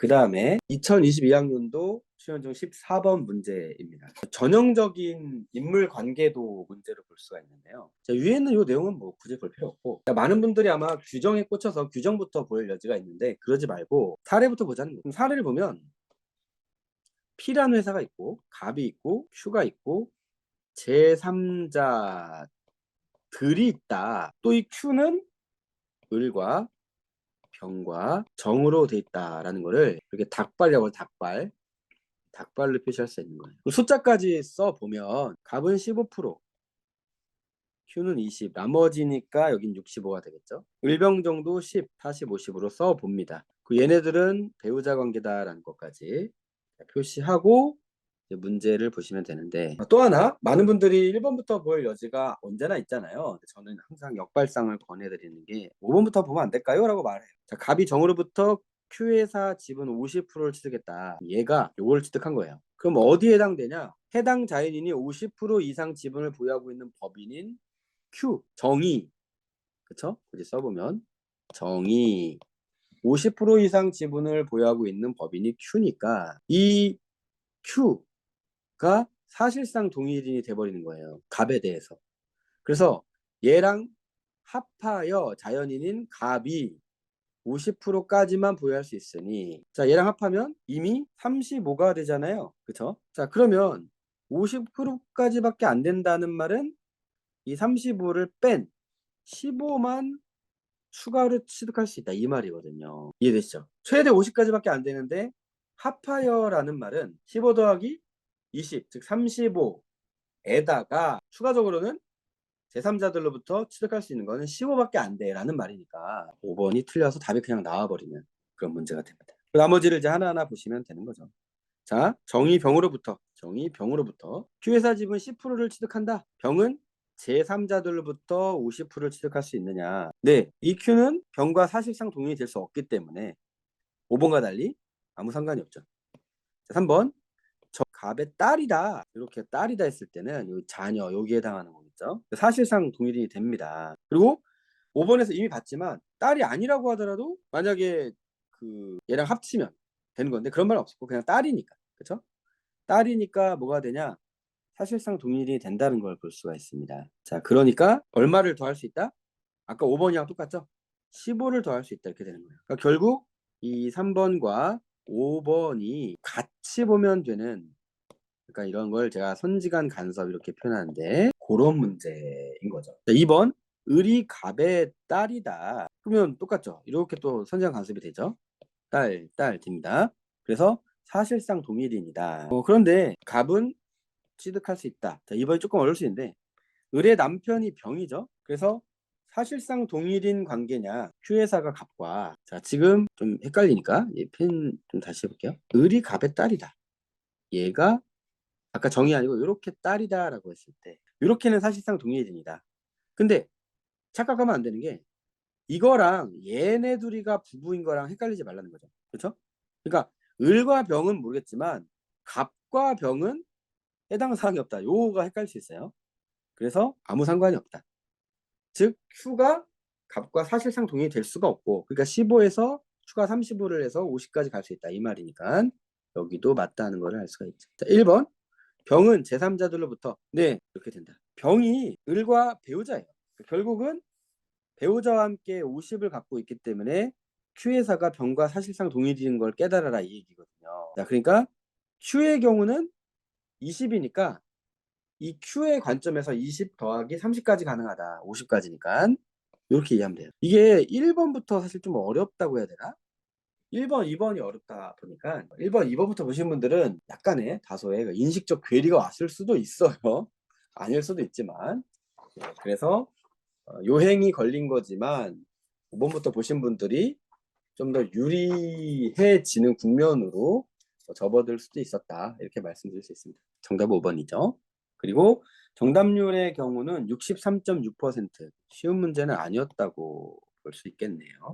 그 다음에 2022학년도 수련중 14번 문제입니다. 전형적인 인물 관계도 문제로 볼 수가 있는데요. 자, 위에는 이 내용은 뭐 굳이 볼 필요 없고, 자, 많은 분들이 아마 규정에 꽂혀서 규정부터 볼 여지가 있는데 그러지 말고 사례부터 보자는 거예요. 그럼 사례를 보면 P라는 회사가 있고 갑이 있고 Q가 있고 제3자들이 있다. 또 이 Q는 을과 병과 정으로 돼 있다라는 거를 이렇게 닭발이라고 해요. 닭발로 표시할 수 있는 거예요. 숫자까지 써보면 갑은 15%, Q는 20, 나머지니까 여긴 65가 되겠죠. 을병정도 10, 40, 50으로 써봅니다. 그 얘네들은 배우자 관계다라는 것까지 표시하고 문제를 보시면 되는데, 또 하나 많은 분들이 1번부터 볼 여지가 언제나 있잖아요. 저는 항상 역발상을 권해드리는 게 5번부터 보면 안 될까요? 라고 말해요. 자, 갑이 정으로부터 Q회사 지분 50%를 취득했다. 얘가 요걸 취득한 거예요. 그럼 어디에 해당되냐? 해당 자연인이 50% 이상 지분을 보유하고 있는 법인인 Q, 정의, 그쵸? 굳이 써보면 정의 50% 이상 지분을 보유하고 있는 법인이 Q니까 이 Q가 사실상 동일인이 돼버리는 거예요. 갑에 대해서. 그래서 얘랑 합하여 자연인인 갑이 50%까지만 보유할 수 있으니, 자, 얘랑 합하면 이미 35가 되잖아요. 그쵸? 자, 그러면 50%까지밖에 안 된다는 말은 이 35를 뺀 15만 추가로 취득할 수 있다, 이 말이거든요. 이해되시죠? 최대 50까지밖에 안 되는데 합하여라는 말은 15 더하기 20, 즉 35에다가 추가적으로는 제3자들로부터 취득할 수 있는 거는 15밖에 안 돼 라는 말이니까 5번이 틀려서 답이 그냥 나와버리는 그런 문제가 됩니다. 나머지를 이제 하나하나 보시면 되는 거죠. 자, 정의병으로부터 Q회사 지분 10%를 취득한다. 병은 제3자들로부터 50%를 취득할 수 있느냐. 네, 이 Q는 병과 사실상 동일이 될 수 없기 때문에 5번과 달리 아무 상관이 없죠. 자, 3번 저 갑의 딸이다. 이렇게 딸이다 했을 때는 이 자녀 여기에 해당하는 거겠죠. 사실상 동일이 됩니다. 그리고 5번에서 이미 봤지만 딸이 아니라고 하더라도 만약에 그 얘랑 합치면 되는 건데 그런 말은 없었고 그냥 딸이니까. 그렇죠? 딸이니까 뭐가 되냐? 사실상 동일이 된다는 걸 볼 수가 있습니다. 자, 그러니까 얼마를 더할 수 있다? 아까 5번이랑 똑같죠? 15를 더할 수 있다 이렇게 되는 거예요. 그러니까 결국 이 3번과 5번이 같이 보면 되는, 그러니까 이런 걸 제가 선지간 간섭 이렇게 표현하는데 그런 문제인 거죠. 자, 2번 을이 갑의 딸이다. 그러면 똑같죠. 이렇게 또 선지간 간섭이 되죠. 딸 됩니다. 그래서 사실상 동일인이다. 그런데 갑은 취득할 수 있다. 자, 2번이 조금 어려울 수 있는데 을의 남편이 병이죠. 그래서 사실상 동일인 관계냐 Q회사가 갑과, 자, 지금 좀 헷갈리니까 펜 좀 다시 해볼게요. 을이 갑의 딸이다. 얘가 아까 정이 아니고 이렇게 딸이다라고 했을 때 이렇게는 사실상 동일인이다. 근데 착각하면 안 되는 게 이거랑 얘네 둘이가 부부인 거랑 헷갈리지 말라는 거죠. 그렇죠? 그러니까 을과 병은 모르겠지만 갑과 병은 해당 사항이 없다. 요거가 헷갈릴 수 있어요. 그래서 아무 상관이 없다. 즉 Q가 갑과 사실상 동일이 될 수가 없고, 그러니까 15에서 추가 35를 해서 50까지 갈 수 있다 이 말이니까 여기도 맞다는 걸 알 수가 있죠. 자, 1번 병은 제3자들로부터, 네, 이렇게 된다. 병이 을과 배우자예요. 결국은 배우자와 함께 50을 갖고 있기 때문에 Q회사가 병과 사실상 동일인 걸 깨달아라 이 얘기거든요. 자, 그러니까 Q의 경우는 20이니까 이 Q의 관점에서 20 더하기 30까지 가능하다. 50까지니까 이렇게 이해하면 돼요. 이게 1번부터 사실 좀 어렵다고 해야 되나? 1번, 2번이 어렵다 보니까 1번, 2번부터 보신 분들은 약간의 다소의 인식적 괴리가 왔을 수도 있어요. 아닐 수도 있지만. 네, 그래서 요행이 걸린 거지만 5번부터 보신 분들이 좀 더 유리해지는 국면으로 접어들 수도 있었다. 이렇게 말씀드릴 수 있습니다. 정답은 5번이죠. 그리고 정답률의 경우는 63.6%, 쉬운 문제는 아니었다고 볼 수 있겠네요.